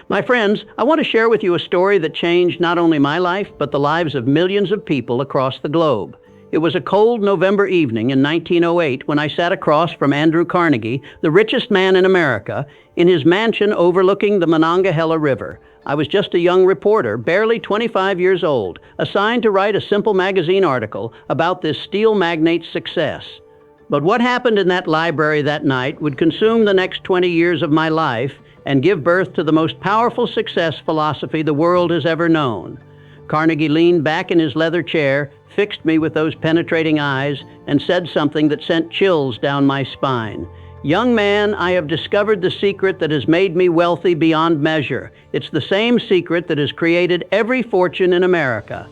My friends, I want to share with you a story that changed not only my life, but the lives of millions of people across the globe. It was a cold November evening in 1908 when I sat across from Andrew Carnegie, the richest man in America, in his mansion overlooking the Monongahela River. I was just a young reporter, barely 25 years old, assigned to write a simple magazine article about this steel magnate's success. But what happened in that library that night would consume the next 20 years of my life and give birth to the most powerful success philosophy the world has ever known. Carnegie leaned back in his leather chair, fixed me with those penetrating eyes, and said something that sent chills down my spine. "Young man, I have discovered the secret that has made me wealthy beyond measure. It's the same secret that has created every fortune in America.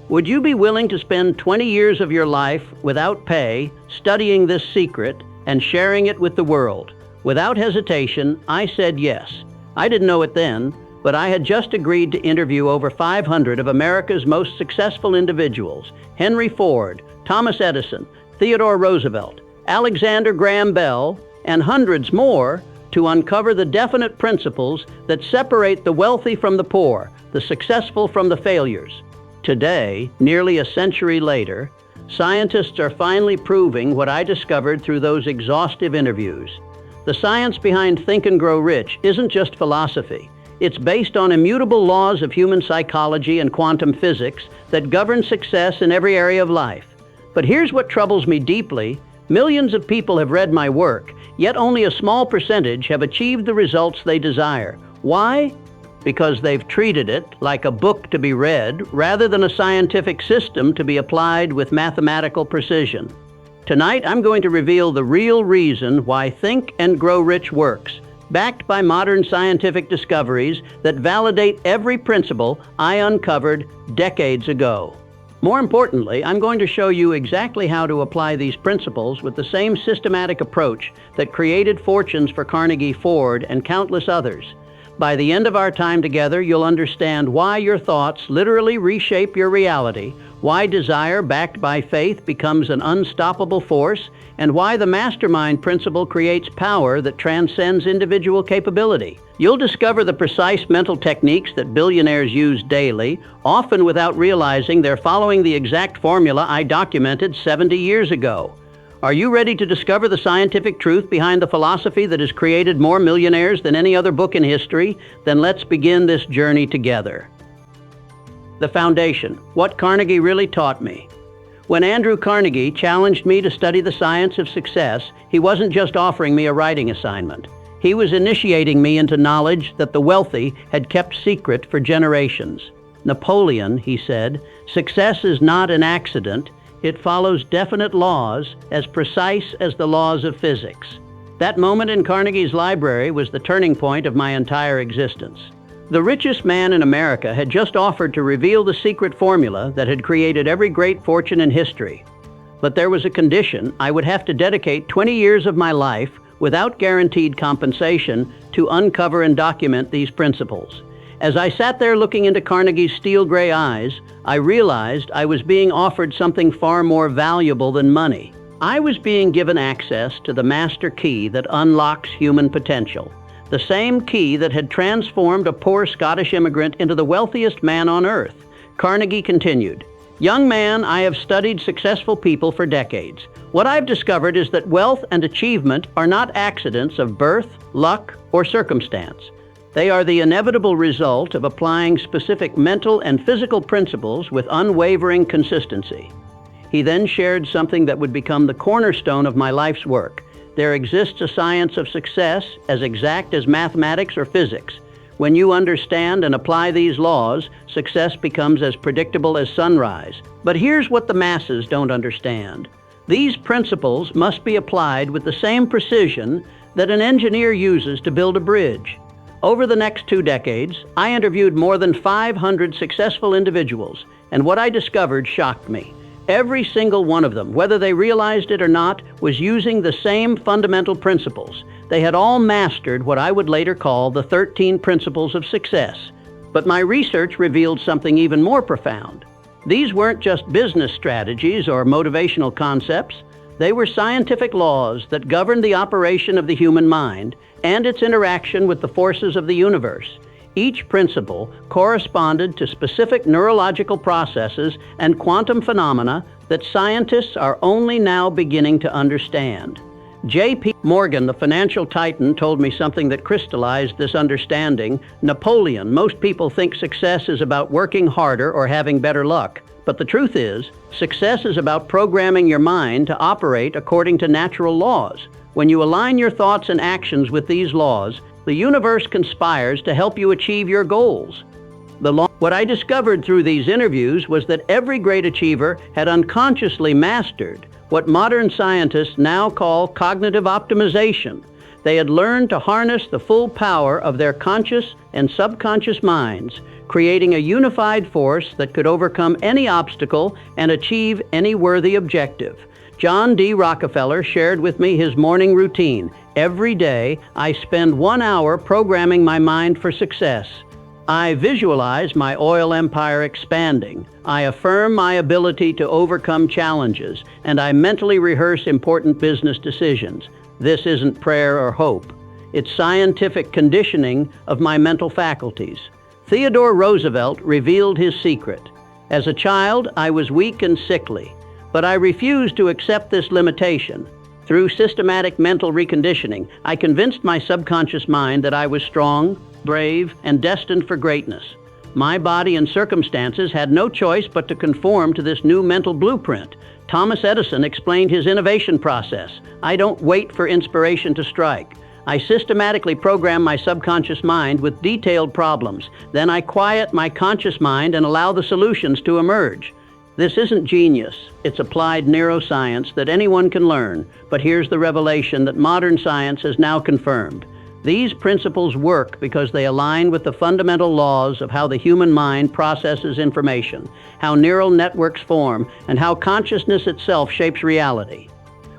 Would you be willing to spend 20 years of your life without pay, studying this secret and sharing it with the world?" Without hesitation, I said yes. I didn't know it then, but I had just agreed to interview over 500 of America's most successful individuals: Henry Ford, Thomas Edison, Theodore Roosevelt, Alexander Graham Bell, and hundreds more, to uncover the definite principles that separate the wealthy from the poor, the successful from the failures. Today, nearly a century later, scientists are finally proving what I discovered through those exhaustive interviews. The science behind Think and Grow Rich isn't just philosophy. It's based on immutable laws of human psychology and quantum physics that govern success in every area of life. But here's what troubles me deeply. Millions of people have read my work, yet only a small percentage have achieved the results they desire. Why? Because they've treated it like a book to be read rather than a scientific system to be applied with mathematical precision. Tonight, I'm going to reveal the real reason why Think and Grow Rich works, backed by modern scientific discoveries that validate every principle I uncovered decades ago. More importantly, I'm going to show you exactly how to apply these principles with the same systematic approach that created fortunes for Carnegie, Ford, and countless others. By the end of our time together, you'll understand why your thoughts literally reshape your reality, why desire backed by faith becomes an unstoppable force, and why the Mastermind principle creates power that transcends individual capability. You'll discover the precise mental techniques that billionaires use daily, often without realizing they're following the exact formula I documented 70 years ago. Are you ready to discover the scientific truth behind the philosophy that has created more millionaires than any other book in history? Then let's begin this journey together. The foundation: what Carnegie really taught me. When Andrew Carnegie challenged me to study the science of success, he wasn't just offering me a writing assignment. He was initiating me into knowledge that the wealthy had kept secret for generations. Napoleon, he said, "Success is not an accident. It follows definite laws, as precise as the laws of physics." That moment in Carnegie's library was the turning point of my entire existence. The richest man in America had just offered to reveal the secret formula that had created every great fortune in history. But there was a condition: I would have to dedicate 20 years of my life, without guaranteed compensation, to uncover and document these principles. As I sat there looking into Carnegie's steel gray eyes, I realized I was being offered something far more valuable than money. I was being given access to the master key that unlocks human potential, the same key that had transformed a poor Scottish immigrant into the wealthiest man on earth. Carnegie continued, "Young man, I have studied successful people for decades. What I've discovered is that wealth and achievement are not accidents of birth, luck, or circumstance. They are the inevitable result of applying specific mental and physical principles with unwavering consistency." He then shared something that would become the cornerstone of my life's work. There exists a science of success as exact as mathematics or physics. When you understand and apply these laws, success becomes as predictable as sunrise. But here's what the masses don't understand. These principles must be applied with the same precision that an engineer uses to build a bridge. Over the next 2 decades, I interviewed more than 500 successful individuals, and what I discovered shocked me. Every single one of them, whether they realized it or not, was using the same fundamental principles. They had all mastered what I would later call the 13 principles of success. But my research revealed something even more profound. These weren't just business strategies or motivational concepts. They were scientific laws that governed the operation of the human mind and its interaction with the forces of the universe. Each principle corresponded to specific neurological processes and quantum phenomena that scientists are only now beginning to understand. J.P. Morgan, the financial titan, told me something that crystallized this understanding. Napoleon, most people think success is about working harder or having better luck. But the truth is, success is about programming your mind to operate according to natural laws. When you align your thoughts and actions with these laws, the universe conspires to help you achieve your goals. What I discovered through these interviews was that every great achiever had unconsciously mastered what modern scientists now call cognitive optimization. They had learned to harness the full power of their conscious and subconscious minds, creating a unified force that could overcome any obstacle and achieve any worthy objective. John D. Rockefeller shared with me his morning routine. Every day, I spend 1 hour programming my mind for success. I visualize my oil empire expanding. I affirm my ability to overcome challenges, and I mentally rehearse important business decisions. This isn't prayer or hope. It's scientific conditioning of my mental faculties. Theodore Roosevelt revealed his secret. As a child, I was weak and sickly, but I refused to accept this limitation. Through systematic mental reconditioning, I convinced my subconscious mind that I was strong, brave, and destined for greatness. My body and circumstances had no choice but to conform to this new mental blueprint. Thomas Edison explained his innovation process. I don't wait for inspiration to strike. I systematically program my subconscious mind with detailed problems. Then I quiet my conscious mind and allow the solutions to emerge. This isn't genius. It's applied neuroscience that anyone can learn. But here's the revelation that modern science has now confirmed. These principles work because they align with the fundamental laws of how the human mind processes information, how neural networks form, and how consciousness itself shapes reality.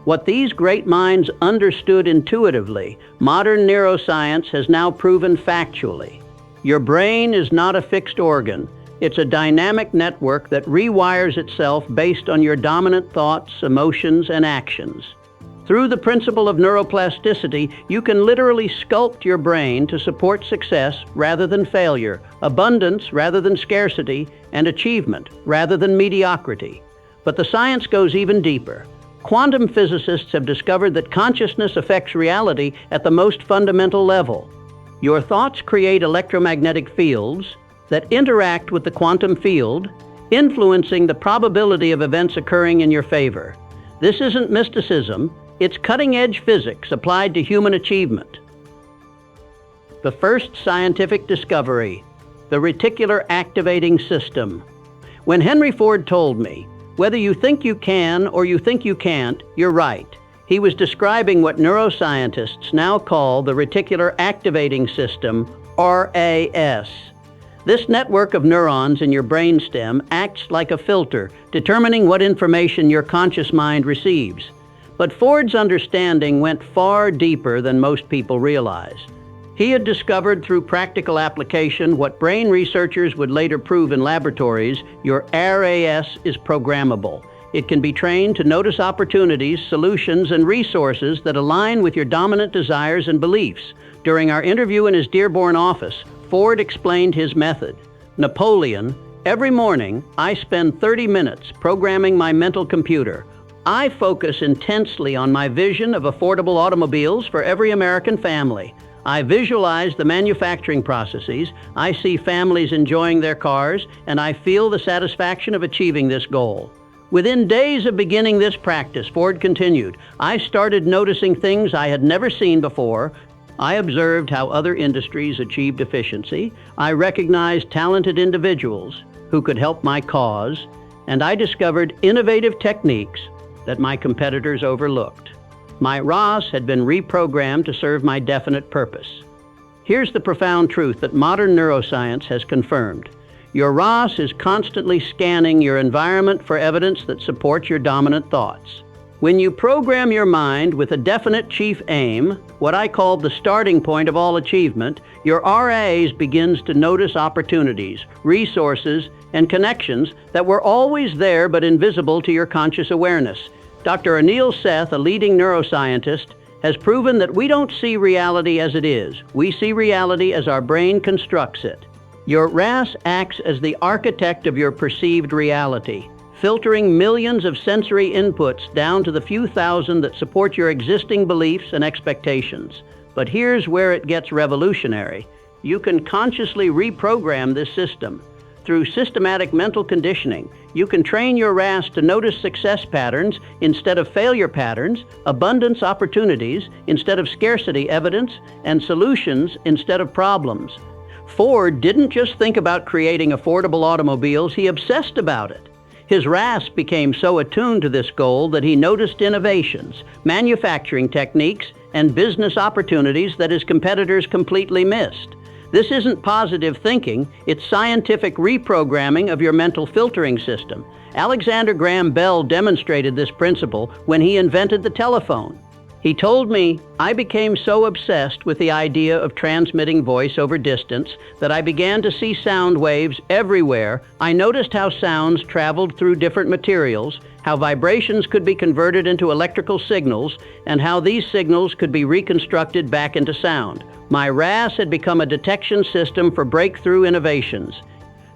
What these great minds understood intuitively, modern neuroscience has now proven factually. Your brain is not a fixed organ. It's a dynamic network that rewires itself based on your dominant thoughts, emotions, and actions. Through the principle of neuroplasticity, you can literally sculpt your brain to support success rather than failure, abundance rather than scarcity, and achievement rather than mediocrity. But the science goes even deeper. Quantum physicists have discovered that consciousness affects reality at the most fundamental level. Your thoughts create electromagnetic fields that interact with the quantum field, influencing the probability of events occurring in your favor. This isn't mysticism, it's cutting-edge physics applied to human achievement. The first scientific discovery, the Reticular Activating System. When Henry Ford told me, "Whether you think you can or you think you can't, you're right," he was describing what neuroscientists now call the Reticular Activating System, RAS. This network of neurons in your brainstem acts like a filter, determining what information your conscious mind receives. But Ford's understanding went far deeper than most people realize. He had discovered through practical application what brain researchers would later prove in laboratories: your RAS is programmable. It can be trained to notice opportunities, solutions, and resources that align with your dominant desires and beliefs. During our interview in his Dearborn office, Ford explained his method. Napoleon, every morning I spend 30 minutes programming my mental computer. I focus intensely on my vision of affordable automobiles for every American family. I visualize the manufacturing processes, I see families enjoying their cars, and I feel the satisfaction of achieving this goal. Within days of beginning this practice, Ford continued, I started noticing things I had never seen before. I observed how other industries achieved efficiency. I recognized talented individuals who could help my cause, and I discovered innovative techniques that my competitors overlooked. My RAS had been reprogrammed to serve my definite purpose. Here's the profound truth that modern neuroscience has confirmed. Your RAS is constantly scanning your environment for evidence that supports your dominant thoughts. When you program your mind with a definite chief aim, what I call the starting point of all achievement, your RAS begins to notice opportunities, resources, and connections that were always there but invisible to your conscious awareness. Dr. Anil Seth, a leading neuroscientist, has proven that we don't see reality as it is. We see reality as our brain constructs it. Your RAS acts as the architect of your perceived reality, filtering millions of sensory inputs down to the few thousand that support your existing beliefs and expectations. But here's where it gets revolutionary. You can consciously reprogram this system. Through systematic mental conditioning, you can train your RAS to notice success patterns instead of failure patterns, abundance opportunities instead of scarcity evidence, and solutions instead of problems. Ford didn't just think about creating affordable automobiles, he obsessed about it. His RAS became so attuned to this goal that he noticed innovations, manufacturing techniques, and business opportunities that his competitors completely missed. This isn't positive thinking, it's scientific reprogramming of your mental filtering system. Alexander Graham Bell demonstrated this principle when he invented the telephone. He told me, "I became so obsessed with the idea of transmitting voice over distance that I began to see sound waves everywhere. I noticed how sounds traveled through different materials, how vibrations could be converted into electrical signals, and how these signals could be reconstructed back into sound. My RAS had become a detection system for breakthrough innovations."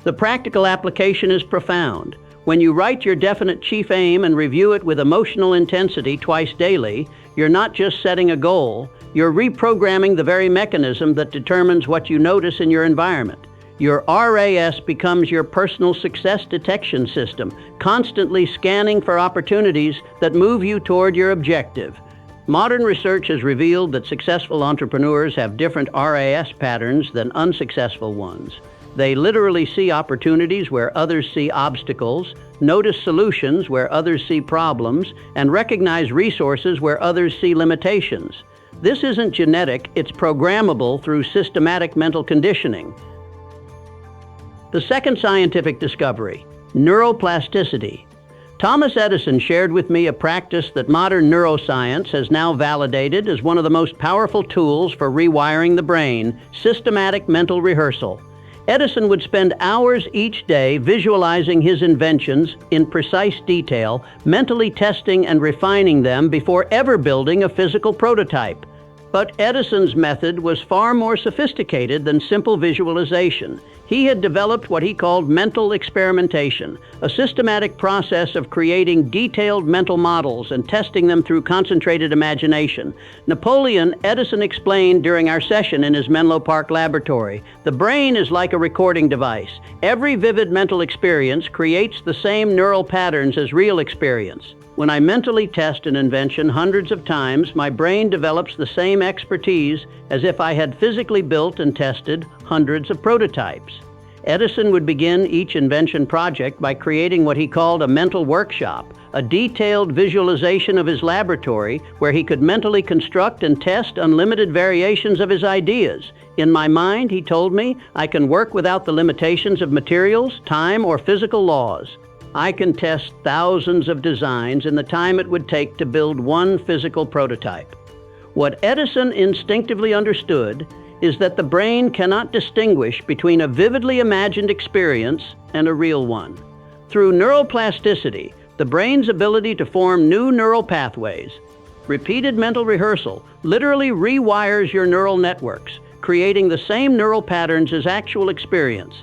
The practical application is profound. When you write your definite chief aim and review it with emotional intensity twice daily, you're not just setting a goal, you're reprogramming the very mechanism that determines what you notice in your environment. Your RAS becomes your personal success detection system, constantly scanning for opportunities that move you toward your objective. Modern research has revealed that successful entrepreneurs have different RAS patterns than unsuccessful ones. They literally see opportunities where others see obstacles, notice solutions where others see problems, and recognize resources where others see limitations. This isn't genetic, it's programmable through systematic mental conditioning. The second scientific discovery, neuroplasticity. Thomas Edison shared with me a practice that modern neuroscience has now validated as one of the most powerful tools for rewiring the brain, systematic mental rehearsal. Edison would spend hours each day visualizing his inventions in precise detail, mentally testing and refining them before ever building a physical prototype. But Edison's method was far more sophisticated than simple visualization. He had developed what he called mental experimentation, a systematic process of creating detailed mental models and testing them through concentrated imagination. Edison explained during our session in his Menlo Park laboratory, "The brain is like a recording device. Every vivid mental experience creates the same neural patterns as real experience. When I mentally test an invention hundreds of times, my brain develops the same expertise as if I had physically built and tested hundreds of prototypes." Edison would begin each invention project by creating what he called a mental workshop, a detailed visualization of his laboratory where he could mentally construct and test unlimited variations of his ideas. "In my mind," he told me, "I can work without the limitations of materials, time, or physical laws. I can test thousands of designs in the time it would take to build one physical prototype." What Edison instinctively understood is that the brain cannot distinguish between a vividly imagined experience and a real one. Through neuroplasticity, the brain's ability to form new neural pathways, repeated mental rehearsal literally rewires your neural networks, creating the same neural patterns as actual experience.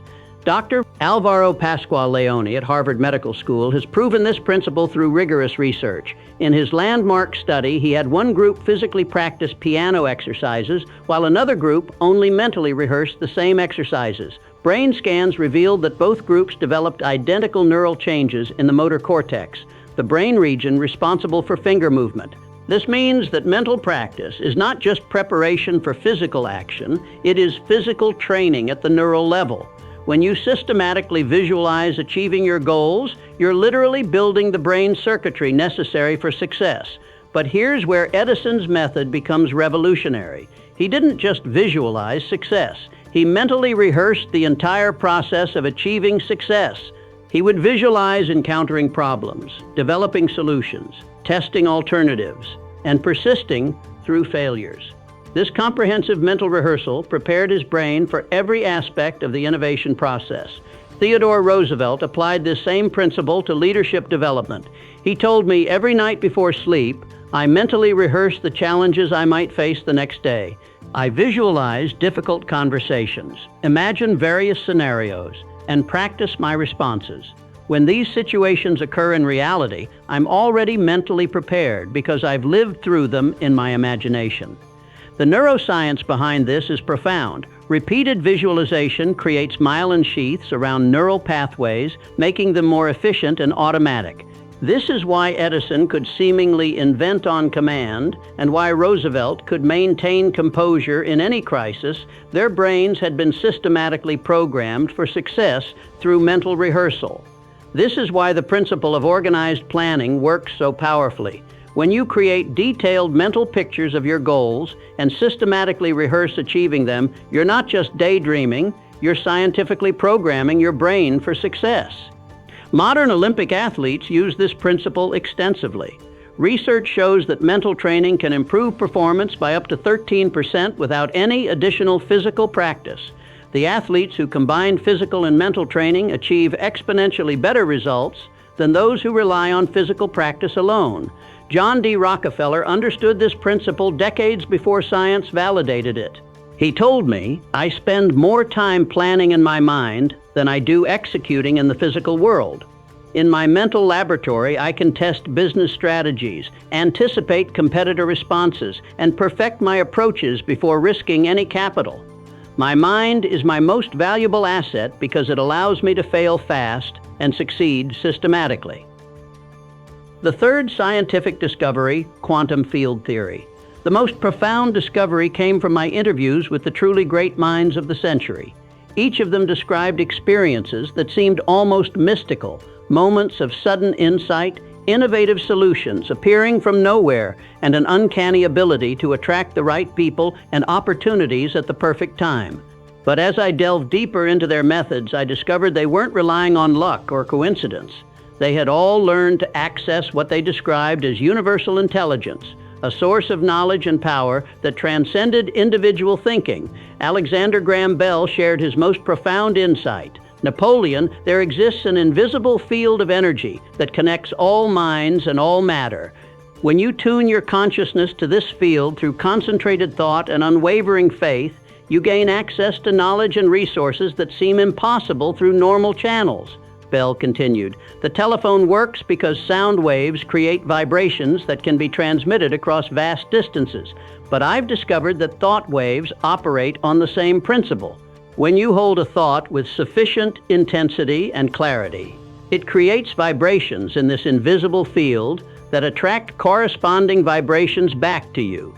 Dr. Alvaro Pascual-Leone at Harvard Medical School has proven this principle through rigorous research. In his landmark study, he had one group physically practice piano exercises, while another group only mentally rehearsed the same exercises. Brain scans revealed that both groups developed identical neural changes in the motor cortex, the brain region responsible for finger movement. This means that mental practice is not just preparation for physical action, it is physical training at the neural level. When you systematically visualize achieving your goals, you're literally building the brain circuitry necessary for success. But here's where Edison's method becomes revolutionary. He didn't just visualize success. He mentally rehearsed the entire process of achieving success. He would visualize encountering problems, developing solutions, testing alternatives, and persisting through failures. This comprehensive mental rehearsal prepared his brain for every aspect of the innovation process. Theodore Roosevelt applied this same principle to leadership development. He told me every night before sleep, I mentally rehearse the challenges I might face the next day. I visualize difficult conversations, imagine various scenarios, and practice my responses. When these situations occur in reality, I'm already mentally prepared because I've lived through them in my imagination. The neuroscience behind this is profound. Repeated visualization creates myelin sheaths around neural pathways, making them more efficient and automatic. This is why Edison could seemingly invent on command, and why Roosevelt could maintain composure in any crisis. Their brains had been systematically programmed for success through mental rehearsal. This is why the principle of organized planning works so powerfully. When you create detailed mental pictures of your goals and systematically rehearse achieving them, you're not just daydreaming, you're scientifically programming your brain for success. Modern Olympic athletes use this principle extensively. Research shows that mental training can improve performance by up to 13% without any additional physical practice. The athletes who combine physical and mental training achieve exponentially better results than those who rely on physical practice alone. John D. Rockefeller understood this principle decades before science validated it. He told me, I spend more time planning in my mind than I do executing in the physical world. In my mental laboratory, I can test business strategies, anticipate competitor responses, and perfect my approaches before risking any capital. My mind is my most valuable asset because it allows me to fail fast and succeed systematically. The third scientific discovery, quantum field theory. The most profound discovery came from my interviews with the truly great minds of the century. Each of them described experiences that seemed almost mystical, moments of sudden insight, innovative solutions appearing from nowhere, and an uncanny ability to attract the right people and opportunities at the perfect time. But as I delved deeper into their methods, I discovered they weren't relying on luck or coincidence. They had all learned to access what they described as universal intelligence, a source of knowledge and power that transcended individual thinking. Alexander Graham Bell shared his most profound insight. Napoleon, there exists an invisible field of energy that connects all minds and all matter. When you tune your consciousness to this field through concentrated thought and unwavering faith, you gain access to knowledge and resources that seem impossible through normal channels. Bell continued, the telephone works because sound waves create vibrations that can be transmitted across vast distances. But I've discovered that thought waves operate on the same principle. When you hold a thought with sufficient intensity and clarity, it creates vibrations in this invisible field that attract corresponding vibrations back to you.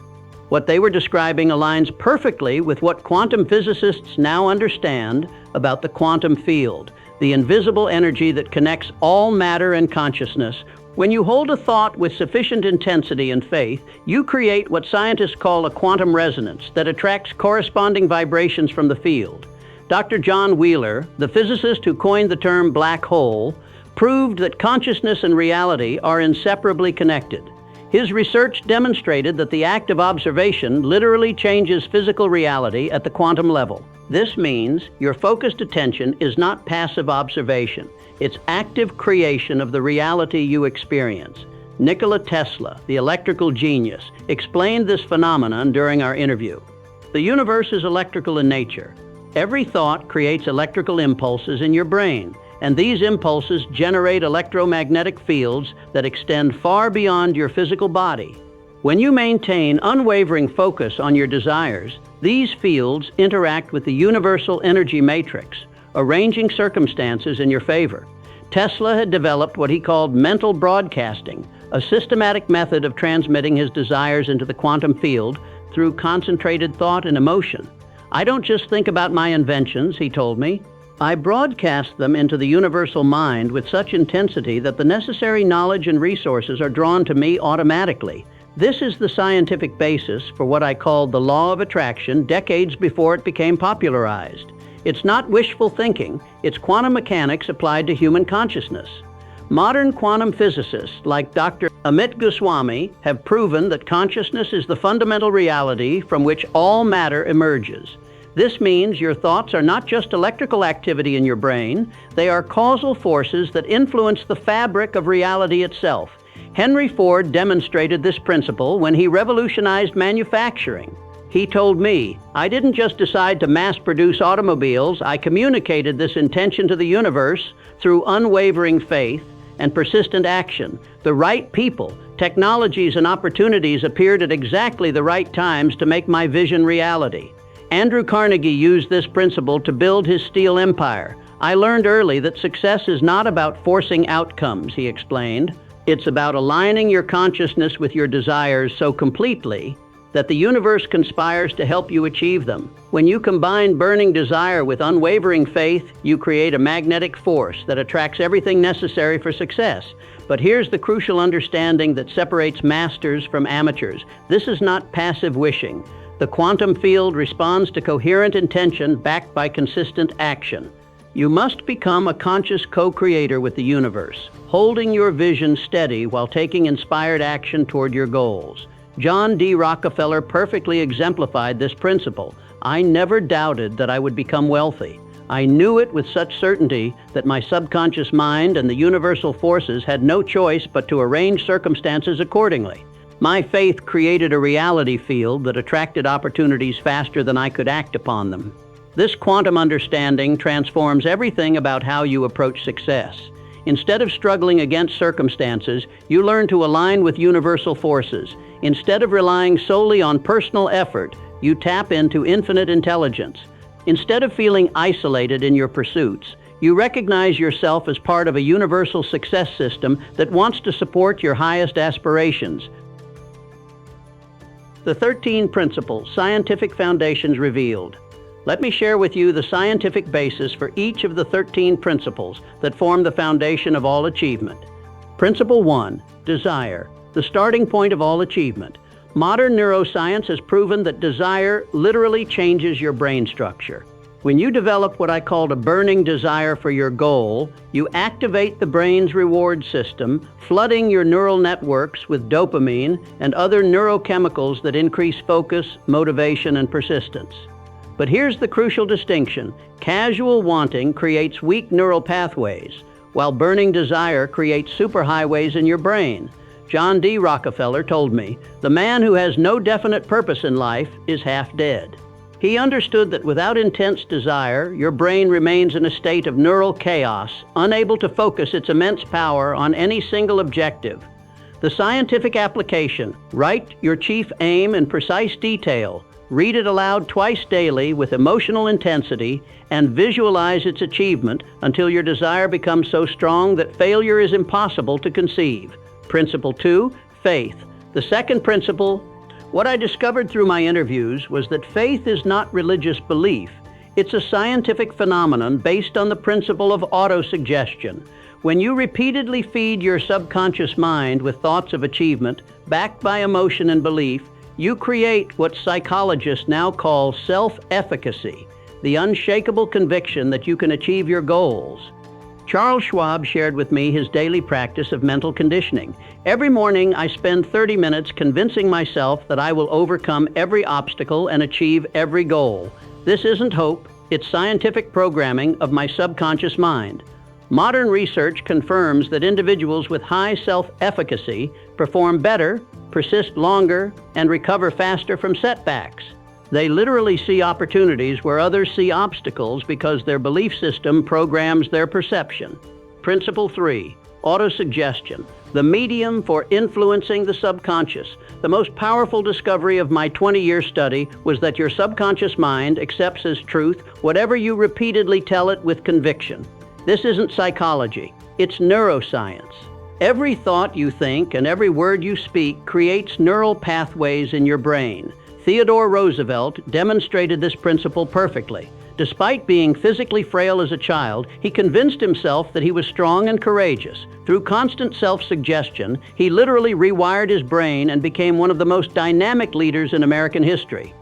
What they were describing aligns perfectly with what quantum physicists now understand about the quantum field, the invisible energy that connects all matter and consciousness. When you hold a thought with sufficient intensity and faith, you create what scientists call a quantum resonance that attracts corresponding vibrations from the field. Dr. John Wheeler, the physicist who coined the term black hole, proved that consciousness and reality are inseparably connected. His research demonstrated that the act of observation literally changes physical reality at the quantum level. This means your focused attention is not passive observation. It's active creation of the reality you experience. Nikola Tesla, the electrical genius, explained this phenomenon during our interview. The universe is electrical in nature. Every thought creates electrical impulses in your brain, and these impulses generate electromagnetic fields that extend far beyond your physical body. When you maintain unwavering focus on your desires, these fields interact with the universal energy matrix, arranging circumstances in your favor. Tesla had developed what he called mental broadcasting, a systematic method of transmitting his desires into the quantum field through concentrated thought and emotion. I don't just think about my inventions, he told me. I broadcast them into the universal mind with such intensity that the necessary knowledge and resources are drawn to me automatically. This is the scientific basis for what I called the law of attraction decades before it became popularized. It's not wishful thinking, it's quantum mechanics applied to human consciousness. Modern quantum physicists like Dr. Amit Goswami have proven that consciousness is the fundamental reality from which all matter emerges. This means your thoughts are not just electrical activity in your brain, they are causal forces that influence the fabric of reality itself. Henry Ford demonstrated this principle when he revolutionized manufacturing. He told me, "I didn't just decide to mass-produce automobiles, I communicated this intention to the universe through unwavering faith and persistent action. The right people, technologies, and opportunities appeared at exactly the right times to make my vision reality." Andrew Carnegie used this principle to build his steel empire. "I learned early that success is not about forcing outcomes," he explained. "It's about aligning your consciousness with your desires so completely that the universe conspires to help you achieve them. When you combine burning desire with unwavering faith, you create a magnetic force that attracts everything necessary for success." But here's the crucial understanding that separates masters from amateurs. This is not passive wishing. The quantum field responds to coherent intention backed by consistent action. You must become a conscious co-creator with the universe, holding your vision steady while taking inspired action toward your goals. John D. Rockefeller perfectly exemplified this principle. "I never doubted that I would become wealthy. I knew it with such certainty that my subconscious mind and the universal forces had no choice but to arrange circumstances accordingly. My faith created a reality field that attracted opportunities faster than I could act upon them." This quantum understanding transforms everything about how you approach success. Instead of struggling against circumstances, you learn to align with universal forces. Instead of relying solely on personal effort, you tap into infinite intelligence. Instead of feeling isolated in your pursuits, you recognize yourself as part of a universal success system that wants to support your highest aspirations. The 13 Principles, Scientific Foundations Revealed. Let me share with you the scientific basis for each of the 13 principles that form the foundation of all achievement. Principle 1, Desire, the starting point of all achievement. Modern neuroscience has proven that desire literally changes your brain structure. When you develop what I called a burning desire for your goal, you activate the brain's reward system, flooding your neural networks with dopamine and other neurochemicals that increase focus, motivation, and persistence. But here's the crucial distinction. Casual wanting creates weak neural pathways, while burning desire creates superhighways in your brain. John D. Rockefeller told me, "The man who has no definite purpose in life is half dead." He understood that without intense desire, your brain remains in a state of neural chaos, unable to focus its immense power on any single objective. The scientific application: write your chief aim in precise detail, read it aloud twice daily with emotional intensity, and visualize its achievement until your desire becomes so strong that failure is impossible to conceive. Principle 2, Faith. The second principle. What I discovered through my interviews was that faith is not religious belief. It's a scientific phenomenon based on the principle of autosuggestion. When you repeatedly feed your subconscious mind with thoughts of achievement, backed by emotion and belief, you create what psychologists now call self-efficacy, the unshakable conviction that you can achieve your goals. Charles Schwab shared with me his daily practice of mental conditioning. Every morning, I spend 30 minutes convincing myself that I will overcome every obstacle and achieve every goal. This isn't hope, it's scientific programming of my subconscious mind. Modern research confirms that individuals with high self-efficacy perform better, persist longer, and recover faster from setbacks. They literally see opportunities where others see obstacles because their belief system programs their perception. Principle 3, Autosuggestion, the medium for influencing the subconscious. The most powerful discovery of my 20-year study was that your subconscious mind accepts as truth whatever you repeatedly tell it with conviction. This isn't psychology, it's neuroscience. Every thought you think and every word you speak creates neural pathways in your brain. Theodore Roosevelt demonstrated this principle perfectly. Despite being physically frail as a child, he convinced himself that he was strong and courageous. Through constant self-suggestion, he literally rewired his brain and became one of the most dynamic leaders in American history.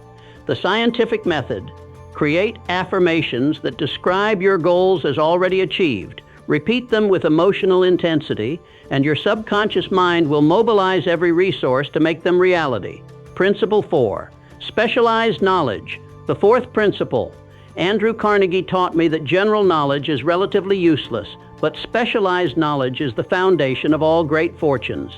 The scientific method: create affirmations that describe your goals as already achieved. Repeat them with emotional intensity, and your subconscious mind will mobilize every resource to make them reality. Principle 4, Specialized Knowledge, The fourth principle. Andrew Carnegie taught me that general knowledge is relatively useless, but specialized knowledge is the foundation of all great fortunes.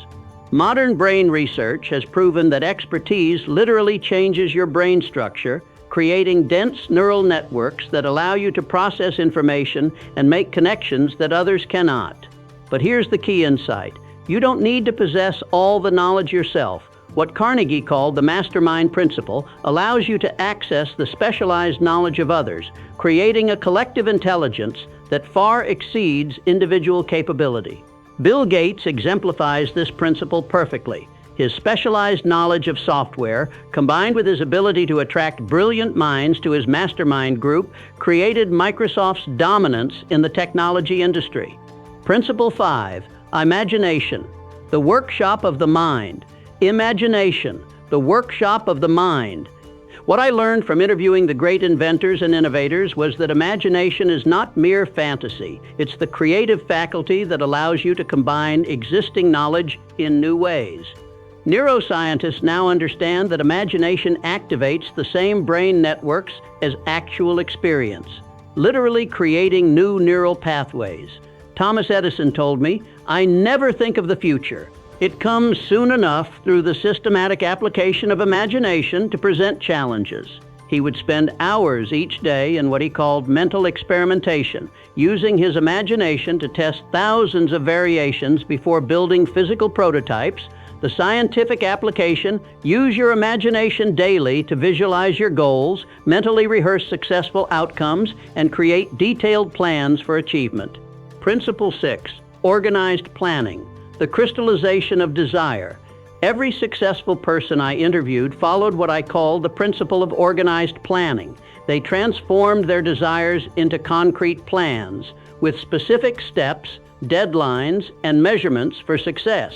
Modern brain research has proven that expertise literally changes your brain structure, creating dense neural networks that allow you to process information and make connections that others cannot. But here's the key insight. You don't need to possess all the knowledge yourself. What Carnegie called the Mastermind principle allows you to access the specialized knowledge of others, creating a collective intelligence that far exceeds individual capability. Bill Gates exemplifies this principle perfectly. His specialized knowledge of software, combined with his ability to attract brilliant minds to his mastermind group, created Microsoft's dominance in the technology industry. Principle 5. Imagination, the workshop of the mind. Imagination, the workshop of the mind. What I learned from interviewing the great inventors and innovators was that imagination is not mere fantasy. It's the creative faculty that allows you to combine existing knowledge in new ways. Neuroscientists now understand that imagination activates the same brain networks as actual experience, literally creating new neural pathways. Thomas Edison told me, "I never think of the future. It comes soon enough through the systematic application of imagination to present challenges." He would spend hours each day in what he called mental experimentation, using his imagination to test thousands of variations before building physical prototypes. The scientific application: use your imagination daily to visualize your goals, mentally rehearse successful outcomes, and create detailed plans for achievement. Principle 6. Organized planning, the crystallization of desire. Every successful person I interviewed followed what I call the principle of organized planning. They transformed their desires into concrete plans with specific steps, deadlines, and measurements for success.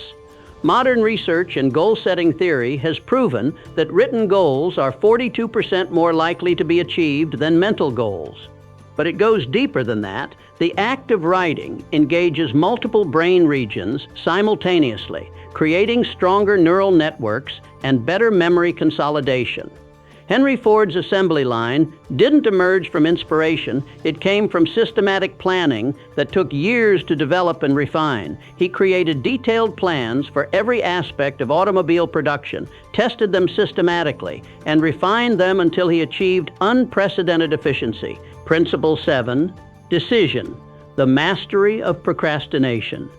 Modern research in goal-setting theory has proven that written goals are 42% more likely to be achieved than mental goals. But it goes deeper than that. The act of writing engages multiple brain regions simultaneously, creating stronger neural networks and better memory consolidation. Henry Ford's assembly line didn't emerge from inspiration. It came from systematic planning that took years to develop and refine. He created detailed plans for every aspect of automobile production, tested them systematically, and refined them until he achieved unprecedented efficiency. Principle 7. Decision, the mastery of procrastination.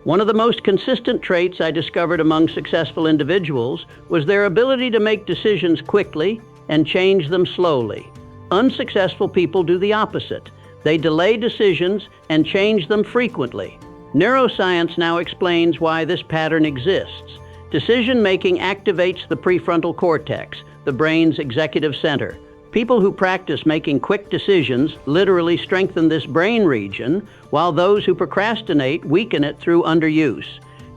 One of the most consistent traits I discovered among successful individuals was their ability to make decisions quickly and change them slowly. Unsuccessful people do the opposite. They delay decisions and change them frequently. Neuroscience now explains why this pattern exists. Decision-making activates the prefrontal cortex, the brain's executive center. People who practice making quick decisions literally strengthen this brain region, while those who procrastinate weaken it through underuse.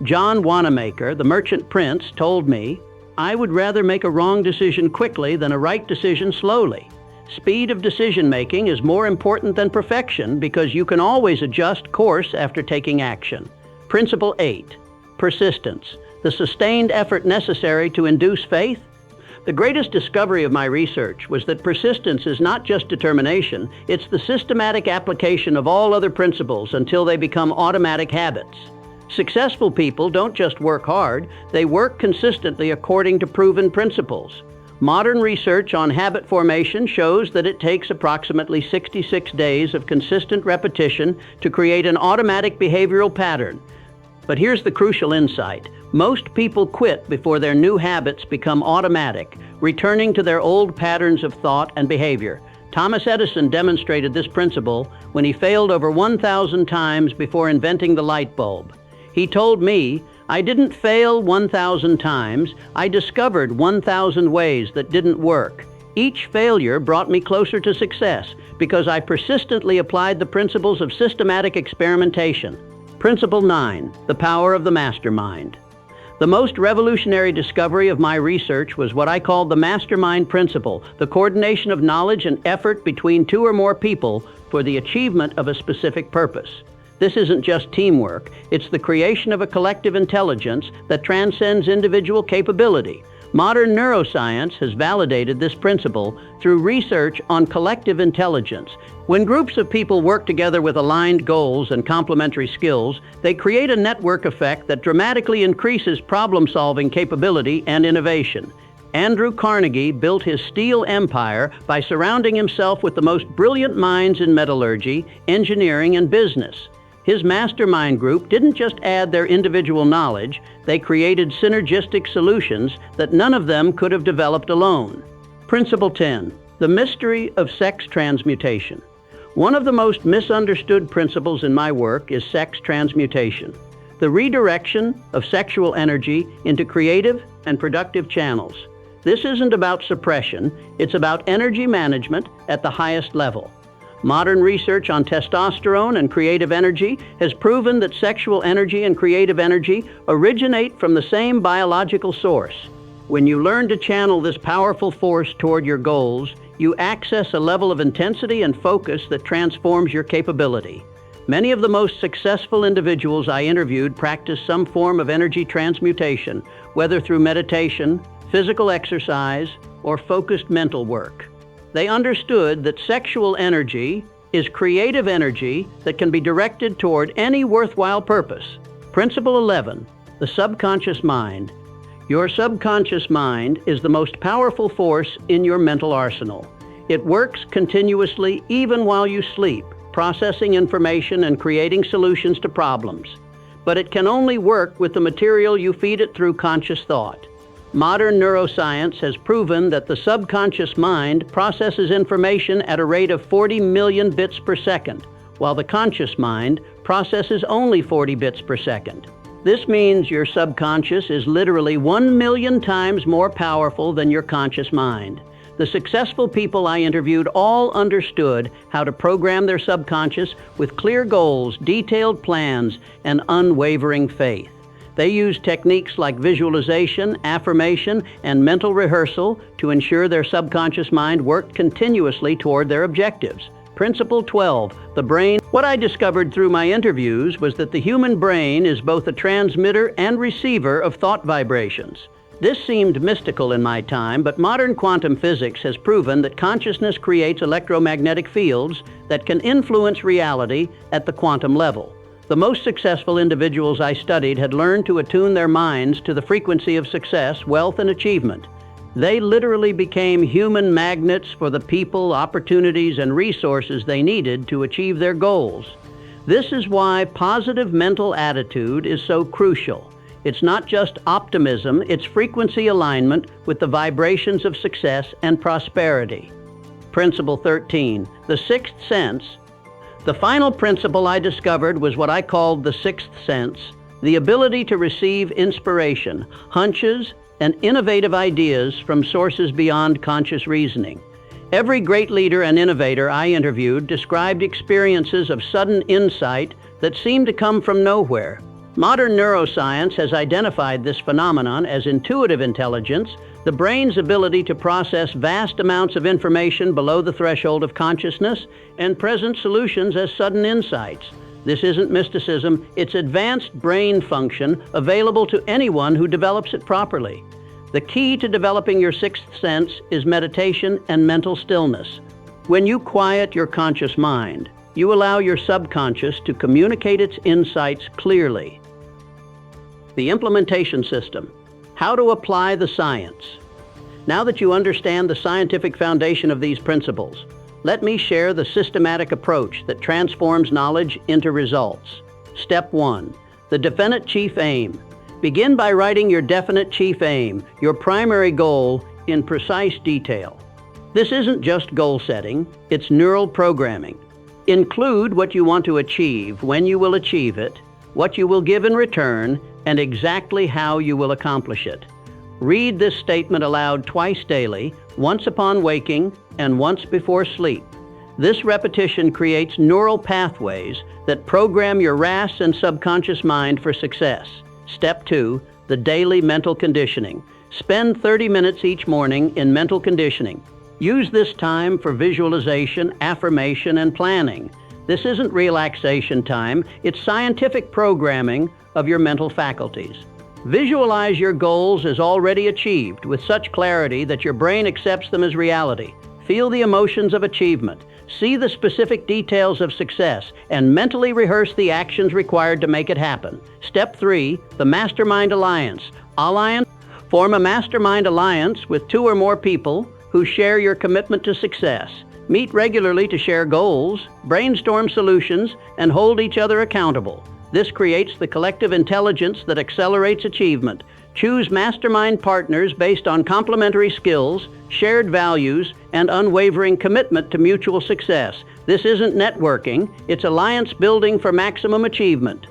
John Wanamaker, the merchant prince, told me, "I would rather make a wrong decision quickly than a right decision slowly." Speed of decision-making is more important than perfection because you can always adjust course after taking action. Principle 8. Persistence, the sustained effort necessary to induce faith. The greatest discovery of my research was that persistence is not just determination, it's the systematic application of all other principles until they become automatic habits. Successful people don't just work hard, they work consistently according to proven principles. Modern research on habit formation shows that it takes approximately 66 days of consistent repetition to create an automatic behavioral pattern. But here's the crucial insight. Most people quit before their new habits become automatic, returning to their old patterns of thought and behavior. Thomas Edison demonstrated this principle when he failed over 1,000 times before inventing the light bulb. He told me, "I didn't fail 1,000 times, I discovered 1,000 ways that didn't work. Each failure brought me closer to success because I persistently applied the principles of systematic experimentation." Principle 9, the power of the mastermind. The most revolutionary discovery of my research was what I called the mastermind principle, the coordination of knowledge and effort between two or more people for the achievement of a specific purpose. This isn't just teamwork, it's the creation of a collective intelligence that transcends individual capability. Modern neuroscience has validated this principle through research on collective intelligence. When groups of people work together with aligned goals and complementary skills, they create a network effect that dramatically increases problem-solving capability and innovation. Andrew Carnegie built his steel empire by surrounding himself with the most brilliant minds in metallurgy, engineering, and business. His mastermind group didn't just add their individual knowledge, they created synergistic solutions that none of them could have developed alone. Principle 10. The mystery of sex transmutation. One of the most misunderstood principles in my work is sex transmutation, the redirection of sexual energy into creative and productive channels. This isn't about suppression, it's about energy management at the highest level. Modern research on testosterone and creative energy has proven that sexual energy and creative energy originate from the same biological source. When you learn to channel this powerful force toward your goals, you access a level of intensity and focus that transforms your capability. Many of the most successful individuals I interviewed practice some form of energy transmutation, whether through meditation, physical exercise, or focused mental work. They understood that sexual energy is creative energy that can be directed toward any worthwhile purpose. Principle 11, the subconscious mind. Your subconscious mind is the most powerful force in your mental arsenal. It works continuously even while you sleep, processing information and creating solutions to problems. But it can only work with the material you feed it through conscious thought. Modern neuroscience has proven that the subconscious mind processes information at a rate of 40 million bits per second, while the conscious mind processes only 40 bits per second. This means your subconscious is literally 1 million times more powerful than your conscious mind. The successful people I interviewed all understood how to program their subconscious with clear goals, detailed plans, and unwavering faith. They use techniques like visualization, affirmation, and mental rehearsal to ensure their subconscious mind worked continuously toward their objectives. Principle 12, the brain. What I discovered through my interviews was that the human brain is both a transmitter and receiver of thought vibrations. This seemed mystical in my time, but modern quantum physics has proven that consciousness creates electromagnetic fields that can influence reality at the quantum level. The most successful individuals I studied had learned to attune their minds to the frequency of success, wealth, and achievement. They literally became human magnets for the people, opportunities, and resources they needed to achieve their goals. This is why positive mental attitude is so crucial. It's not just optimism, it's frequency alignment with the vibrations of success and prosperity. Principle 13, the sixth sense. The final principle I discovered was what I called the sixth sense, the ability to receive inspiration, hunches, and innovative ideas from sources beyond conscious reasoning. Every great leader and innovator I interviewed described experiences of sudden insight that seemed to come from nowhere. Modern neuroscience has identified this phenomenon as intuitive intelligence, the brain's ability to process vast amounts of information below the threshold of consciousness and present solutions as sudden insights. This isn't mysticism, it's advanced brain function available to anyone who develops it properly. The key to developing your sixth sense is meditation and mental stillness. When you quiet your conscious mind, you allow your subconscious to communicate its insights clearly. The implementation system. How to apply the science. Now that you understand the scientific foundation of these principles, let me share the systematic approach that transforms knowledge into results. Step 1. The definite chief aim. Begin by writing your definite chief aim, your primary goal, in precise detail. This isn't just goal setting, it's neural programming. Include what you want to achieve, when you will achieve it, what you will give in return, and exactly how you will accomplish it. Read this statement aloud twice daily, once upon waking and once before sleep. This repetition creates neural pathways that program your RAS and subconscious mind for success. Step 2, the daily mental conditioning. Spend 30 minutes each morning in mental conditioning. Use this time for visualization, affirmation, and planning. This isn't relaxation time, it's scientific programming of your mental faculties. Visualize your goals as already achieved with such clarity that your brain accepts them as reality. Feel the emotions of achievement. See the specific details of success and mentally rehearse the actions required to make it happen. Step 3, the Mastermind Alliance. Form a mastermind alliance with 2 or more people who share your commitment to success. Meet regularly to share goals, brainstorm solutions, and hold each other accountable. This creates the collective intelligence that accelerates achievement. Choose mastermind partners based on complementary skills, shared values, and unwavering commitment to mutual success. This isn't networking, it's alliance building for maximum achievement.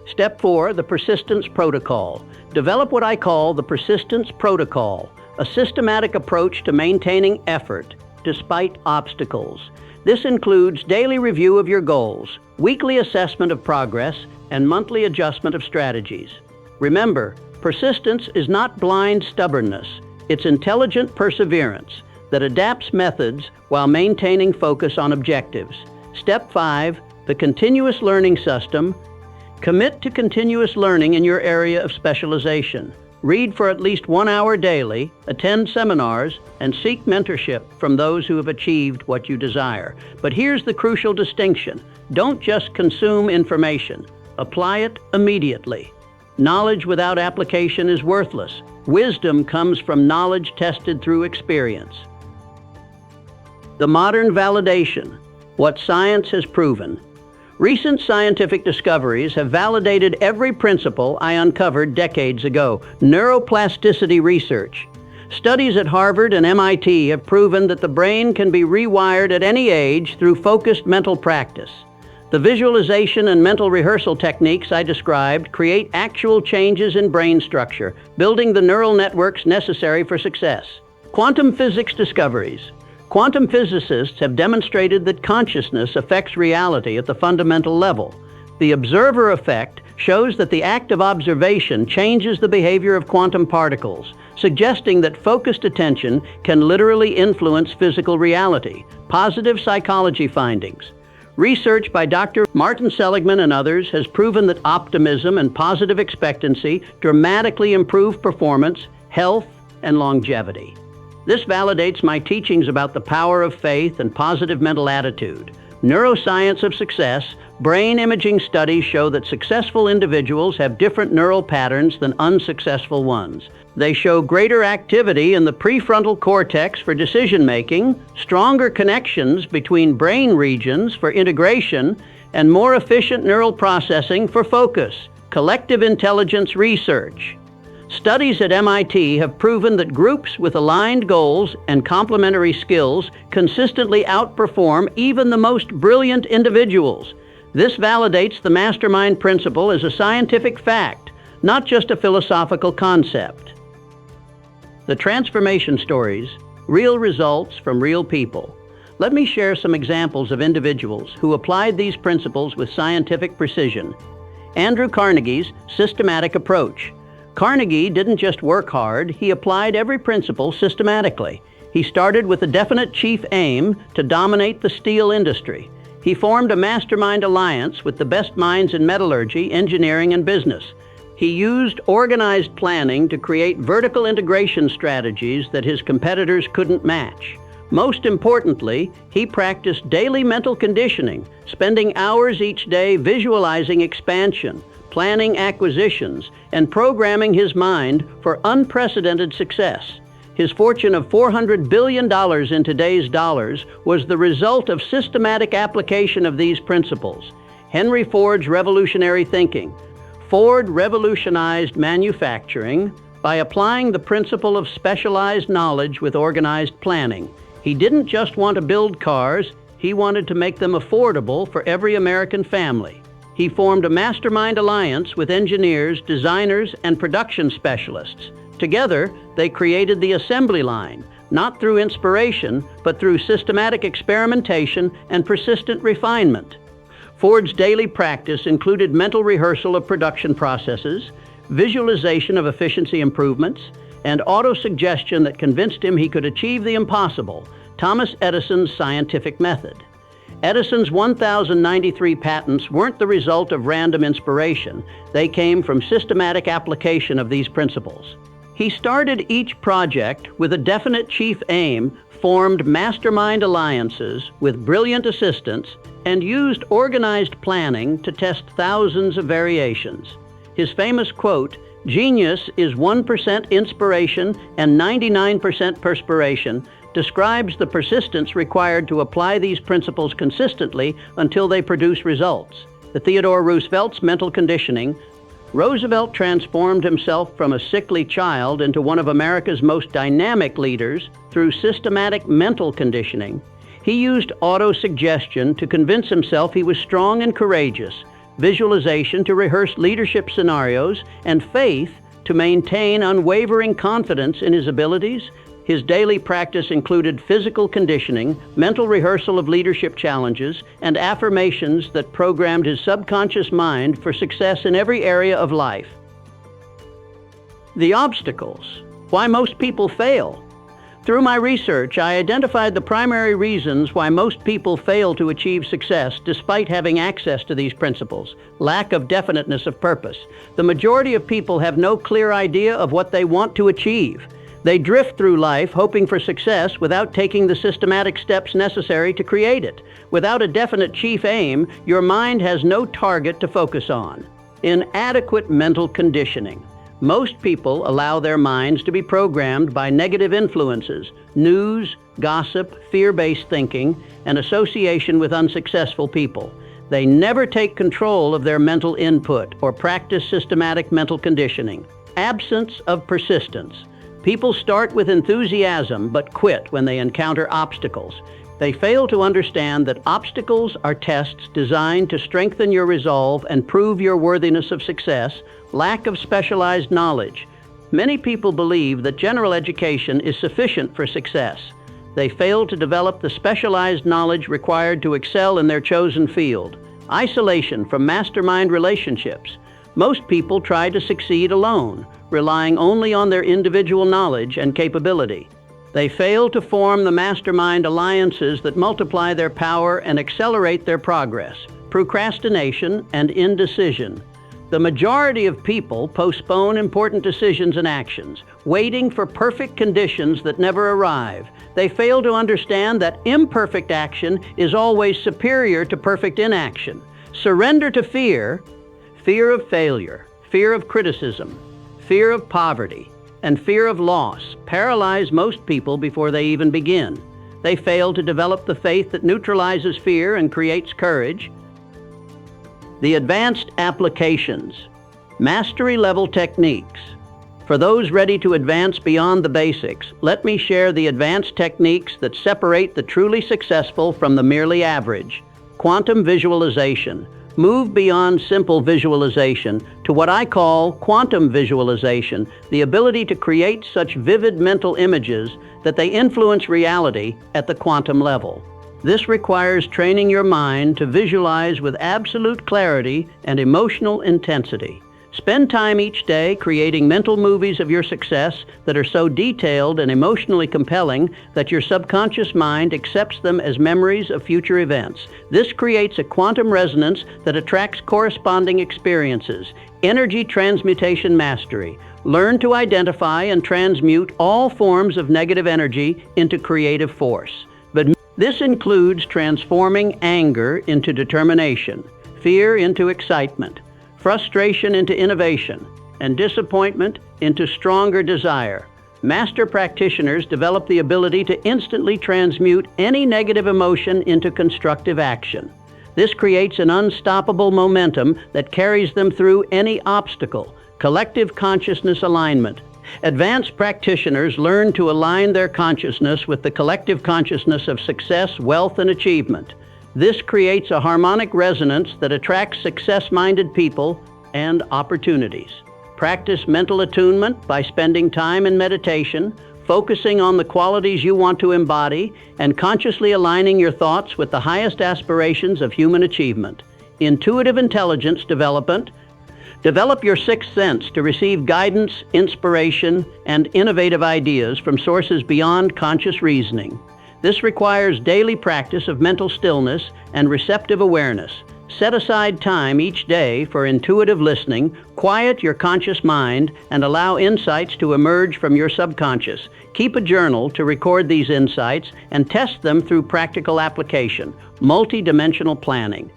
Step 4, the Persistence Protocol. Develop what I call the Persistence Protocol, a systematic approach to maintaining effort despite obstacles. This includes daily review of your goals, weekly assessment of progress, and monthly adjustment of strategies. Remember, persistence is not blind stubbornness. It's intelligent perseverance that adapts methods while maintaining focus on objectives. Step 5, the Continuous Learning System. Commit to continuous learning in your area of specialization. Read for at least 1 hour daily, attend seminars, and seek mentorship from those who have achieved what you desire. But here's the crucial distinction. Don't just consume information. Apply it immediately. Knowledge without application is worthless. Wisdom comes from knowledge tested through experience. The modern validation, what science has proven. Recent scientific discoveries have validated every principle I uncovered decades ago. Neuroplasticity research. Studies at Harvard and MIT have proven that the brain can be rewired at any age through focused mental practice. The visualization and mental rehearsal techniques I described create actual changes in brain structure, building the neural networks necessary for success. Quantum physics discoveries. Quantum physicists have demonstrated that consciousness affects reality at the fundamental level. The observer effect shows that the act of observation changes the behavior of quantum particles, suggesting that focused attention can literally influence physical reality. Positive psychology findings. Research by Dr. Martin Seligman and others has proven that optimism and positive expectancy dramatically improve performance, health, and longevity. This validates my teachings about the power of faith and positive mental attitude. Neuroscience of success. Brain imaging studies show that successful individuals have different neural patterns than unsuccessful ones. They show greater activity in the prefrontal cortex for decision-making, stronger connections between brain regions for integration, and more efficient neural processing for focus. Collective intelligence research. Studies at MIT have proven that groups with aligned goals and complementary skills consistently outperform even the most brilliant individuals. This validates the mastermind principle as a scientific fact, not just a philosophical concept. The transformation stories, real results from real people. Let me share some examples of individuals who applied these principles with scientific precision. Andrew Carnegie's systematic approach. Carnegie didn't just work hard, he applied every principle systematically. He started with a definite chief aim to dominate the steel industry. He formed a mastermind alliance with the best minds in metallurgy, engineering, and business. He used organized planning to create vertical integration strategies that his competitors couldn't match. Most importantly, he practiced daily mental conditioning, spending hours each day visualizing expansion, planning acquisitions, and programming his mind for unprecedented success. His fortune of $400 billion in today's dollars was the result of systematic application of these principles. Henry Ford's revolutionary thinking. Ford revolutionized manufacturing by applying the principle of specialized knowledge with organized planning. He didn't just want to build cars, he wanted to make them affordable for every American family. He formed a mastermind alliance with engineers, designers, and production specialists. Together, they created the assembly line, not through inspiration, but through systematic experimentation and persistent refinement. Ford's daily practice included mental rehearsal of production processes, visualization of efficiency improvements, and autosuggestion that convinced him he could achieve the impossible, Thomas Edison's scientific method. Edison's 1,093 patents weren't the result of random inspiration. They came from systematic application of these principles. He started each project with a definite chief aim, formed mastermind alliances with brilliant assistants, and used organized planning to test thousands of variations. His famous quote, "Genius is 1% inspiration and 99% perspiration," describes the persistence required to apply these principles consistently until they produce results. The Theodore Roosevelt's mental conditioning. Roosevelt transformed himself from a sickly child into one of America's most dynamic leaders through systematic mental conditioning. He used auto-suggestion to convince himself he was strong and courageous, visualization to rehearse leadership scenarios, and faith to maintain unwavering confidence in his abilities. His daily practice included physical conditioning, mental rehearsal of leadership challenges, and affirmations that programmed his subconscious mind for success in every area of life. The obstacles. Why most people fail. Through my research, I identified the primary reasons why most people fail to achieve success despite having access to these principles. Lack of definiteness of purpose. The majority of people have no clear idea of what they want to achieve. They drift through life hoping for success without taking the systematic steps necessary to create it. Without a definite chief aim, your mind has no target to focus on. Inadequate mental conditioning. Most people allow their minds to be programmed by negative influences, news, gossip, fear-based thinking, and association with unsuccessful people. They never take control of their mental input or practice systematic mental conditioning. Absence of persistence. People start with enthusiasm but quit when they encounter obstacles. They fail to understand that obstacles are tests designed to strengthen your resolve and prove your worthiness of success. Lack of specialized knowledge. Many people believe that general education is sufficient for success. They fail to develop the specialized knowledge required to excel in their chosen field. Isolation from mastermind relationships. Most people try to succeed alone, relying only on their individual knowledge and capability. They fail to form the mastermind alliances that multiply their power and accelerate their progress. Procrastination and indecision. The majority of people postpone important decisions and actions, waiting for perfect conditions that never arrive. They fail to understand that imperfect action is always superior to perfect inaction. Surrender to fear, fear of failure, fear of criticism, fear of poverty, and fear of loss paralyze most people before they even begin. They fail to develop the faith that neutralizes fear and creates courage. The advanced applications. Mastery-level techniques. For those ready to advance beyond the basics, let me share the advanced techniques that separate the truly successful from the merely average. Quantum visualization. Move beyond simple visualization to what I call quantum visualization, the ability to create such vivid mental images that they influence reality at the quantum level. This requires training your mind to visualize with absolute clarity and emotional intensity. Spend time each day creating mental movies of your success that are so detailed and emotionally compelling that your subconscious mind accepts them as memories of future events. This creates a quantum resonance that attracts corresponding experiences. Energy transmutation mastery. Learn to identify and transmute all forms of negative energy into creative force. But this includes transforming anger into determination, fear into excitement, frustration into innovation, and disappointment into stronger desire. Master practitioners develop the ability to instantly transmute any negative emotion into constructive action. This creates an unstoppable momentum that carries them through any obstacle. Collective consciousness alignment. Advanced practitioners learn to align their consciousness with the collective consciousness of success, wealth, and achievement. This creates a harmonic resonance that attracts success-minded people and opportunities. Practice mental attunement by spending time in meditation, focusing on the qualities you want to embody, and consciously aligning your thoughts with the highest aspirations of human achievement. Intuitive intelligence development. Develop your sixth sense to receive guidance, inspiration, and innovative ideas from sources beyond conscious reasoning. This requires daily practice of mental stillness and receptive awareness. Set aside time each day for intuitive listening, quiet your conscious mind, and allow insights to emerge from your subconscious. Keep a journal to record these insights and test them through practical application. Multidimensional planning.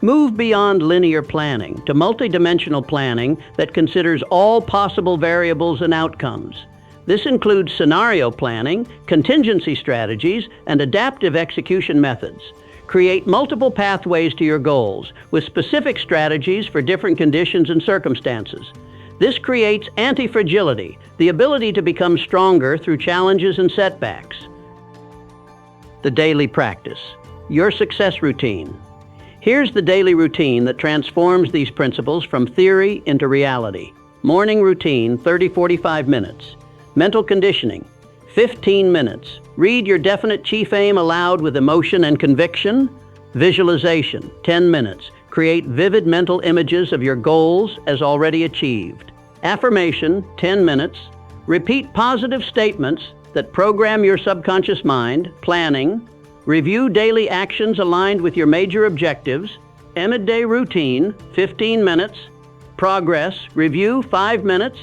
Move beyond linear planning to multidimensional planning that considers all possible variables and outcomes. This includes scenario planning, contingency strategies, and adaptive execution methods. Create multiple pathways to your goals with specific strategies for different conditions and circumstances. This creates anti-fragility, the ability to become stronger through challenges and setbacks. The daily practice. Your success routine. Here's the daily routine that transforms these principles from theory into reality. Morning routine, 30-45 minutes. Mental conditioning, 15 minutes. Read your definite chief aim aloud with emotion and conviction. Visualization, 10 minutes. Create vivid mental images of your goals as already achieved. Affirmation, 10 minutes. Repeat positive statements that program your subconscious mind. Planning. Review daily actions aligned with your major objectives. Midday routine, 15 minutes. Progress, review, 5 minutes.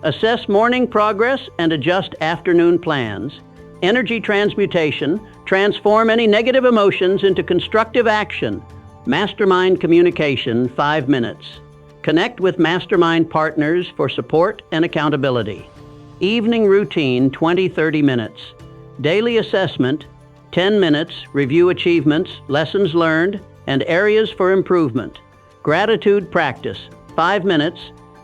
Assess morning progress and adjust afternoon plans. Energy transmutation, transform any negative emotions into constructive action. Mastermind communication, 5 minutes. Connect with mastermind partners for support and accountability. Evening routine, 20-30 minutes. Daily assessment, 10 minutes. Review achievements, lessons learned, and areas for improvement. Gratitude practice, 5 minutes.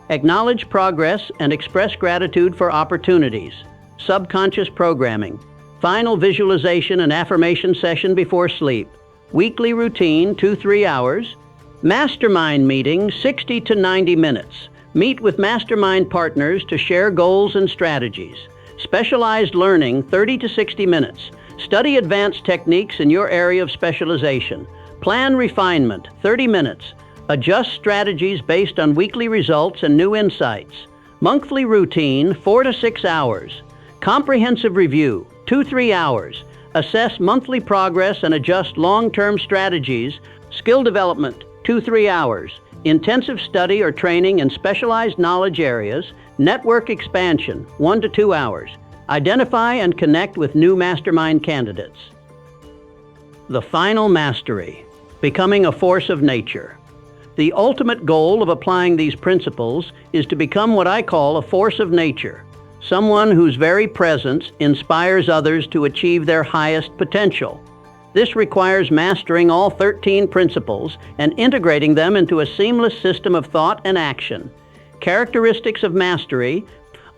Acknowledge progress and express gratitude for opportunities. Subconscious programming. Final visualization and affirmation session before sleep. Weekly routine, 2-3 hours. Mastermind meeting, 60 to 90 minutes. Meet with mastermind partners to share goals and strategies. Specialized learning, 30 to 60 minutes. Study advanced techniques in your area of specialization. Plan refinement, 30 minutes. Adjust strategies based on weekly results and new insights. Monthly routine, 4 to 6 hours. Comprehensive review, 2-3 hours. Assess monthly progress and adjust long-term strategies. Skill development, 2-3 hours. Intensive study or training in specialized knowledge areas. Network expansion, 1 to 2 hours. Identify and connect with new mastermind candidates. The final mastery, becoming a force of nature. The ultimate goal of applying these principles is to become what I call a force of nature, someone whose very presence inspires others to achieve their highest potential. This requires mastering all 13 principles and integrating them into a seamless system of thought and action. Characteristics of mastery: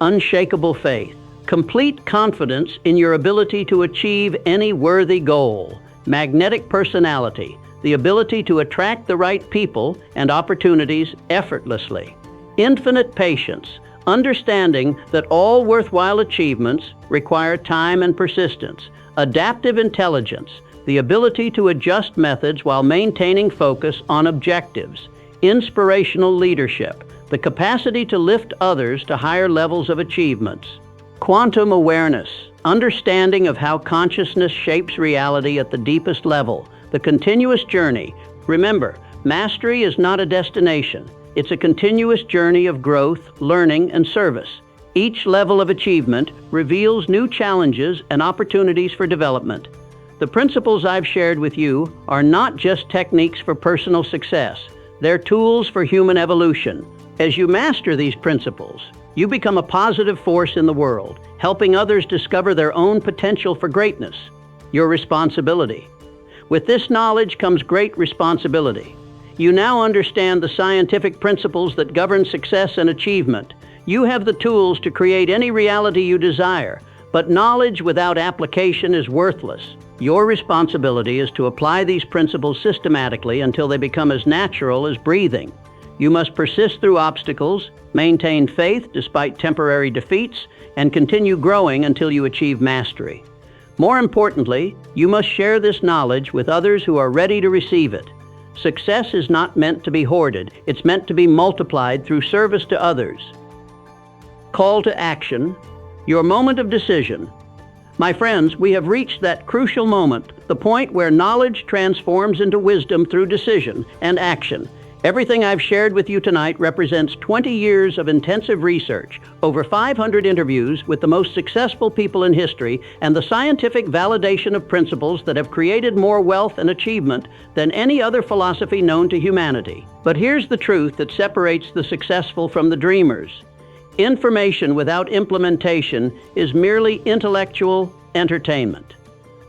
unshakable faith, complete confidence in your ability to achieve any worthy goal, magnetic personality, the ability to attract the right people and opportunities effortlessly. Infinite patience, understanding that all worthwhile achievements require time and persistence. Adaptive intelligence, the ability to adjust methods while maintaining focus on objectives. Inspirational leadership, the capacity to lift others to higher levels of achievements. Quantum awareness, understanding of how consciousness shapes reality at the deepest level. The continuous journey. Remember, mastery is not a destination. It's a continuous journey of growth, learning, and service. Each level of achievement reveals new challenges and opportunities for development. The principles I've shared with you are not just techniques for personal success. They're tools for human evolution. As you master these principles, you become a positive force in the world, helping others discover their own potential for greatness. Your responsibility. With this knowledge comes great responsibility. You now understand the scientific principles that govern success and achievement. You have the tools to create any reality you desire, but knowledge without application is worthless. Your responsibility is to apply these principles systematically until they become as natural as breathing. You must persist through obstacles, maintain faith despite temporary defeats, and continue growing until you achieve mastery. More importantly, you must share this knowledge with others who are ready to receive it. Success is not meant to be hoarded. It's meant to be multiplied through service to others. Call to action. Your moment of decision. My friends, we have reached that crucial moment, the point where knowledge transforms into wisdom through decision and action. Everything I've shared with you tonight represents 20 years of intensive research, over 500 interviews with the most successful people in history, and the scientific validation of principles that have created more wealth and achievement than any other philosophy known to humanity. But here's the truth that separates the successful from the dreamers. Information without implementation is merely intellectual entertainment.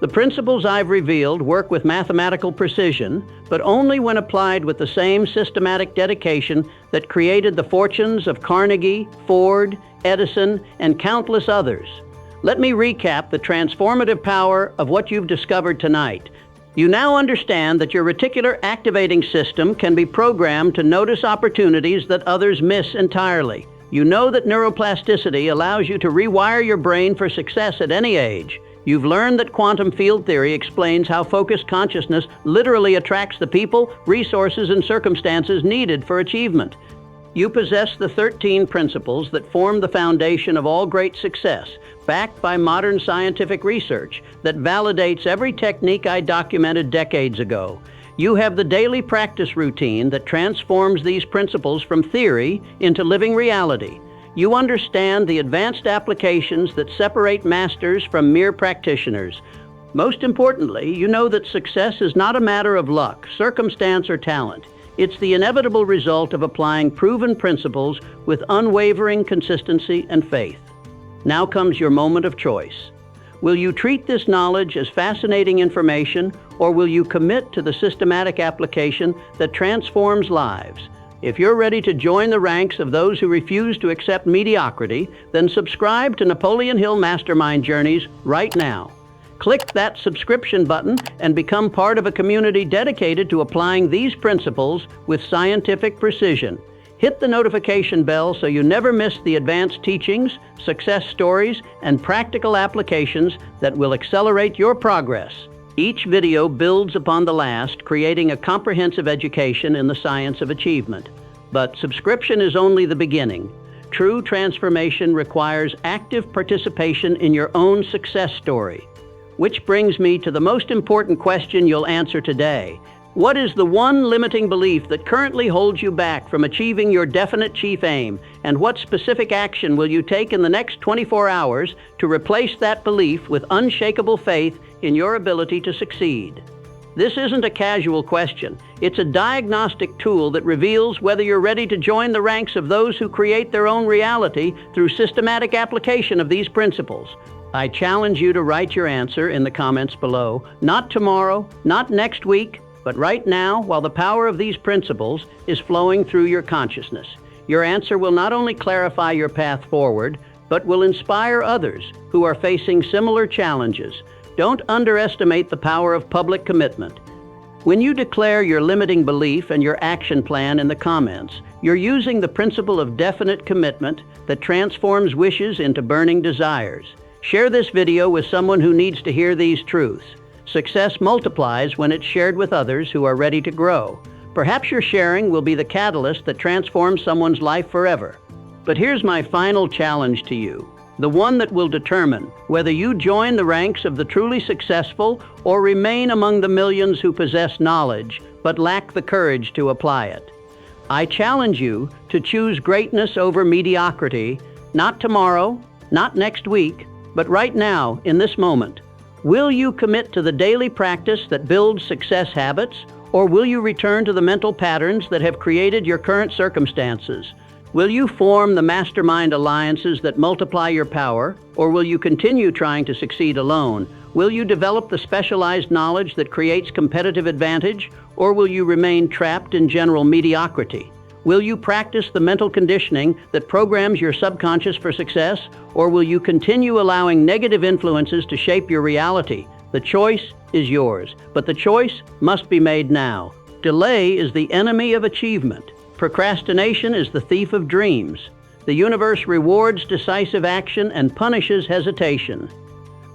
The principles I've revealed work with mathematical precision, but only when applied with the same systematic dedication that created the fortunes of Carnegie, Ford, Edison, and countless others. Let me recap the transformative power of what you've discovered tonight. You now understand that your reticular activating system can be programmed to notice opportunities that others miss entirely. You know that neuroplasticity allows you to rewire your brain for success at any age. You've learned that quantum field theory explains how focused consciousness literally attracts the people, resources, and circumstances needed for achievement. You possess the 13 principles that form the foundation of all great success, backed by modern scientific research that validates every technique I documented decades ago. You have the daily practice routine that transforms these principles from theory into living reality. You understand the advanced applications that separate masters from mere practitioners. Most importantly, you know that success is not a matter of luck, circumstance, or talent. It's the inevitable result of applying proven principles with unwavering consistency and faith. Now comes your moment of choice. Will you treat this knowledge as fascinating information, or will you commit to the systematic application that transforms lives? If you're ready to join the ranks of those who refuse to accept mediocrity, then subscribe to Napoleon Hill Mastermind Journeys right now. Click that subscription button and become part of a community dedicated to applying these principles with scientific precision. Hit the notification bell so you never miss the advanced teachings, success stories, and practical applications that will accelerate your progress. Each video builds upon the last, creating a comprehensive education in the science of achievement. But subscription is only the beginning. True transformation requires active participation in your own success story. Which brings me to the most important question you'll answer today. What is the one limiting belief that currently holds you back from achieving your definite chief aim? And what specific action will you take in the next 24 hours to replace that belief with unshakable faith in your ability to succeed? This isn't a casual question. It's a diagnostic tool that reveals whether you're ready to join the ranks of those who create their own reality through systematic application of these principles. I challenge you to write your answer in the comments below. Not tomorrow, not next week, but right now, while the power of these principles is flowing through your consciousness. Your answer will not only clarify your path forward, but will inspire others who are facing similar challenges. Don't underestimate the power of public commitment. When you declare your limiting belief and your action plan in the comments, you're using the principle of definite commitment that transforms wishes into burning desires. Share this video with someone who needs to hear these truths. Success multiplies when it's shared with others who are ready to grow. Perhaps your sharing will be the catalyst that transforms someone's life forever. But here's my final challenge to you, the one that will determine whether you join the ranks of the truly successful or remain among the millions who possess knowledge but lack the courage to apply it. I challenge you to choose greatness over mediocrity, not tomorrow, not next week, but right now, in this moment. Will you commit to the daily practice that builds success habits, or will you return to the mental patterns that have created your current circumstances? Will you form the mastermind alliances that multiply your power, or will you continue trying to succeed alone? Will you develop the specialized knowledge that creates competitive advantage, or will you remain trapped in general mediocrity? Will you practice the mental conditioning that programs your subconscious for success, or will you continue allowing negative influences to shape your reality? The choice is yours, but the choice must be made now. Delay is the enemy of achievement. Procrastination is the thief of dreams. The universe rewards decisive action and punishes hesitation.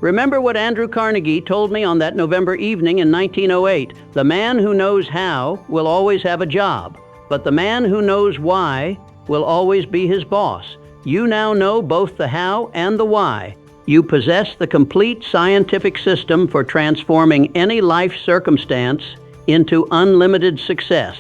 Remember what Andrew Carnegie told me on that November evening in 1908. The man who knows how will always have a job, but the man who knows why will always be his boss. You now know both the how and the why. You possess the complete scientific system for transforming any life circumstance into unlimited success.